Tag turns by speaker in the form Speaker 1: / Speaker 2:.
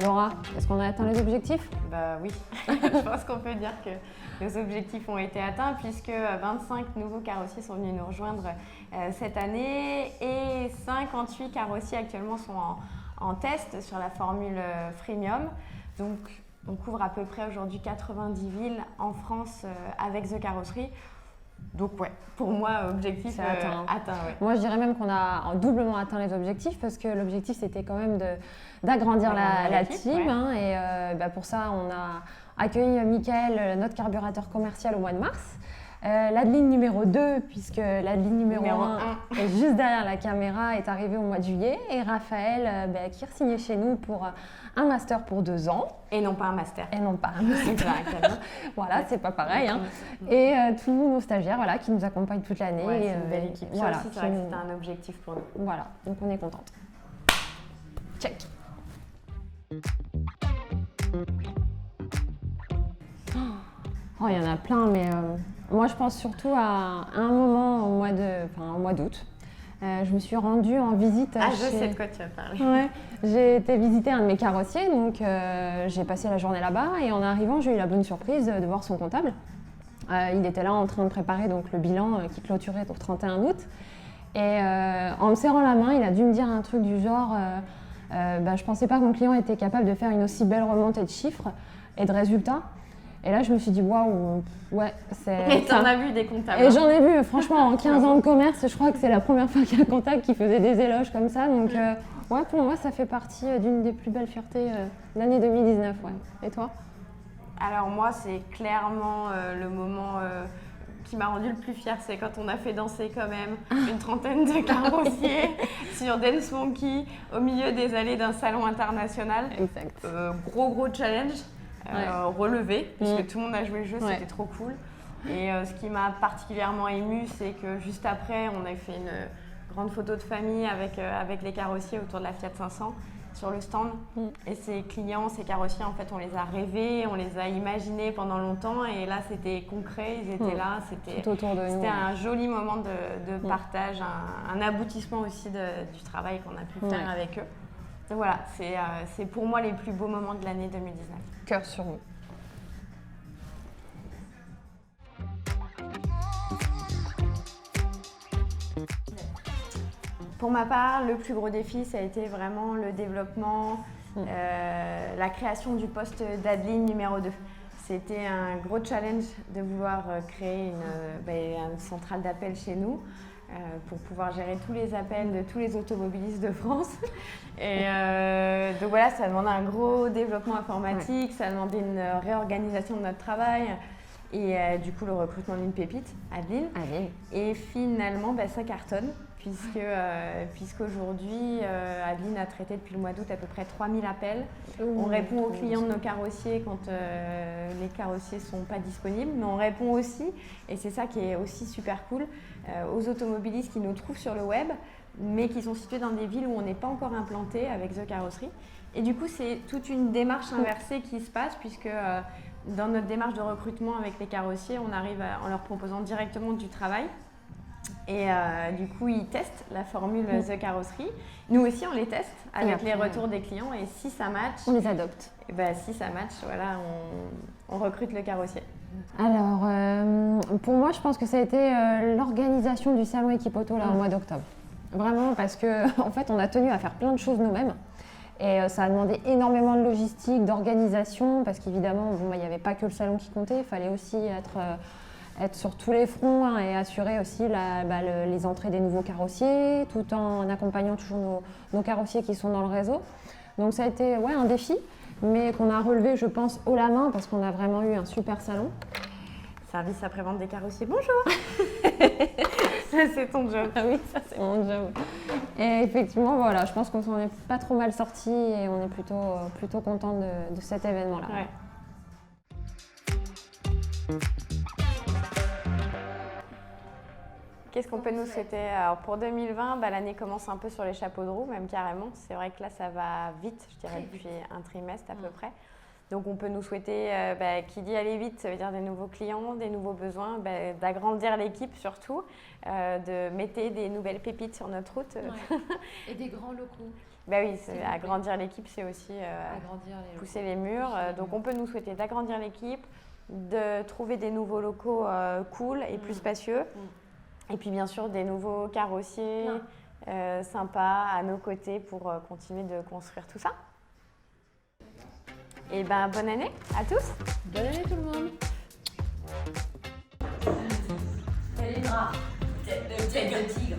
Speaker 1: Laura, est-ce qu'on a atteint les objectifs?
Speaker 2: Bah oui, je pense qu'on peut dire que les objectifs ont été atteints puisque 25 nouveaux carrossiers sont venus nous rejoindre cette année et 58 carrossiers actuellement sont en test sur la formule freemium. Donc on couvre à peu près aujourd'hui 90 villes en France avec The Carrosserie. Donc ouais, pour moi, objectif atteint. Ouais.
Speaker 1: Moi, je dirais même qu'on a doublement atteint les objectifs parce que l'objectif, c'était quand même d'agrandir la team. Ouais. Et pour ça, on a accueilli Mickaël, notre carburateur commercial, au mois de mars. L'Adeline numéro 2, puisque l'Adeline numéro 1 est juste derrière la caméra, est arrivée au mois de juillet. Et Raphaël, qui est signé chez nous pour un master pour 2 ans.
Speaker 2: Et non pas un master.
Speaker 1: Et non pas un master. Voilà, c'est pas pareil. Hein. Et tous nos stagiaires qui nous accompagnent toute l'année.
Speaker 2: Ouais, c'est une belle équipe. Ça aussi, c'est vrai que c'était un objectif pour nous.
Speaker 1: Voilà, donc on est contente. Check. Oh, il y en a plein, mais moi je pense surtout à un moment au mois d'août. Je me suis rendue en visite.
Speaker 2: Je sais de quoi tu vas parler.
Speaker 1: Ouais, j'ai été visiter un de mes carrossiers, donc j'ai passé la journée là-bas et en arrivant, j'ai eu la bonne surprise de voir son comptable. Il était là en train de préparer donc, le bilan qui clôturait au 31 août. Et en me serrant la main, il a dû me dire un truc du genre je pensais pas que mon client était capable de faire une aussi belle remontée de chiffres et de résultats. Et là, je me suis dit, waouh, ouais, c'est.
Speaker 2: Et t'en as vu des comptables.
Speaker 1: Et j'en ai vu, franchement, en 15 ans de commerce, je crois que c'est la première fois qu'il y a un comptable qui faisait des éloges comme ça. Donc, ouais, pour moi, ça fait partie d'une des plus belles fiertés de l'année 2019. Ouais. Et toi?
Speaker 2: Alors, moi, c'est clairement le moment qui m'a rendu le plus fière, c'est quand on a fait danser quand même une trentaine de carrossiers sur Dance Monkey au milieu des allées d'un salon international.
Speaker 1: Exact.
Speaker 2: Gros challenge. Relevé, puisque tout le monde a joué le jeu, c'était trop cool. Et ce qui m'a particulièrement émue, c'est que juste après, on a fait une grande photo de famille avec les carrossiers autour de la Fiat 500 sur le stand. Et ces clients, ces carrossiers, en fait, on les a rêvés, on les a imaginés pendant longtemps. Et là, c'était concret, ils étaient là. C'était un joli moment de partage, un aboutissement aussi du travail qu'on a pu faire avec eux. Donc voilà, c'est pour moi les plus beaux moments de l'année 2019.
Speaker 1: Cœur sur nous.
Speaker 2: Pour ma part, le plus gros défi, ça a été vraiment le développement, la création du poste d'Adeline numéro 2. C'était un gros challenge de vouloir créer une centrale d'appel chez nous. Pour pouvoir gérer tous les appels de tous les automobilistes de France. Et donc voilà, ça a demandé un gros développement informatique, ça a demandé une réorganisation de notre travail et du coup le recrutement d'une pépite, Adeline. Et finalement, ça cartonne puisqu'aujourd'hui, Adeline a traité depuis le mois d'août à peu près 3000 appels. On répond aux clients de nos carrossiers quand les carrossiers ne sont pas disponibles, mais on répond aussi, et c'est ça qui est aussi super cool, aux automobilistes qui nous trouvent sur le web, mais qui sont situés dans des villes où on n'est pas encore implanté avec The Carrosserie. Et du coup, c'est toute une démarche inversée qui se passe, puisque dans notre démarche de recrutement avec les carrossiers, on arrive en leur proposant directement du travail. Et du coup, ils testent la formule The Carrosserie. Nous aussi, on les teste avec les retours des clients. Et si ça match,
Speaker 1: on les adopte.
Speaker 2: Et si ça match, voilà, on recrute le carrossier.
Speaker 1: Alors, pour moi, je pense que ça a été l'organisation du salon Équipe Auto au mois d'octobre. Vraiment, parce que en fait, on a tenu à faire plein de choses nous-mêmes. Et ça a demandé énormément de logistique, d'organisation, parce qu'évidemment, il n'y avait pas que le salon qui comptait. Il fallait aussi être sur tous les fronts et assurer aussi les entrées des nouveaux carrossiers, tout en accompagnant toujours nos carrossiers qui sont dans le réseau. Donc ça a été un défi, mais qu'on a relevé, je pense, haut la main, parce qu'on a vraiment eu un super salon.
Speaker 2: Service après-vente des carrossiers, bonjour. Ça, c'est ton job.
Speaker 1: Ah oui, ça, c'est mon job. Et effectivement, voilà, je pense qu'on s'en est pas trop mal sortis et on est plutôt content de cet événement-là.
Speaker 2: Ouais. Qu'est-ce qu'on peut nous souhaiter? Alors pour 2020, l'année commence un peu sur les chapeaux de roue, même carrément. C'est vrai que là, ça va vite, je dirais, depuis un trimestre à peu près. Donc on peut nous souhaiter, qui dit aller vite, ça veut dire des nouveaux clients, des nouveaux besoins, d'agrandir l'équipe surtout, de mettre des nouvelles pépites sur notre route.
Speaker 3: Ouais. Et des grands locaux.
Speaker 2: Oui, agrandir l'équipe, c'est aussi pousser les murs. Donc on peut nous souhaiter d'agrandir l'équipe, de trouver des nouveaux locaux cool et plus spacieux. Et puis bien sûr des nouveaux carrossiers sympas à nos côtés pour continuer de construire tout ça. Et bonne année à tous.
Speaker 3: Bonne année tout le monde.
Speaker 4: Salut, tête de tigre.